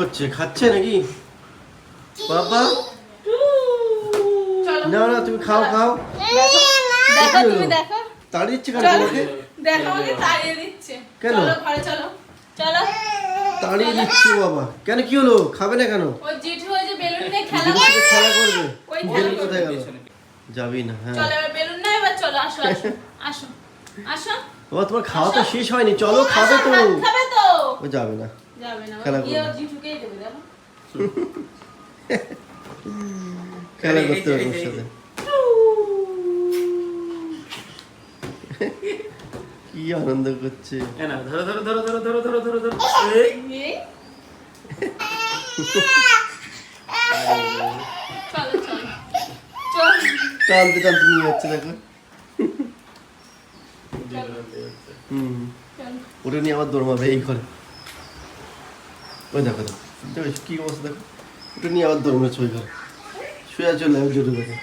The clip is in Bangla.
হচ্ছে খাচ্ছে নাকি বাবা? না না তুমি খাও খাও। দেখো তুমি দেখো তাড়িয়ে দিচ্ছে কেন তোমাকে? দেখো আমাকে তাড়িয়ে দিচ্ছে। কেন? চলো ঘরে চলো চলো। তাড়িয়ে দিচ্ছে বাবা কেন? কি হলো? খাবে না কেন? ওই জেঠু ওই যে বেলুন নিয়ে খেলা দিদির সাথে খেলা করবে। ওই বেলুন খেলা কোথায় গেল? যাবি না। হ্যাঁ চলো এবার বেলুন না এবার চলো আসো আসো আসো আসো। বাবা তোমার খাওয়া তো শেষ হয়নি, চলো খাবে তো। ভাত খাবে তো? ও যাবে না। যাবে না খেলা গিয়ে করবে। জেঠুকেই দেবে দেখো। খেলা করতে হবে ওর সাথে। কি আনন্দ করছে। না ধরো ধরো ধরো ধরো ধরো ধরো ধরো ধরো এই এই চলো চলো চল টানতে টানতে নিয়ে যাচ্ছে দেখো। চল ওটা নিয়ে আবার দৌড় মারবে এই করে। ওই দেখো দেখো দেখো কি অবস্থা দেখো। ওটা নিয়ে আবার দৌড় মারছে ওই ঘরে। শুয়ে চলে জোরে দেখো।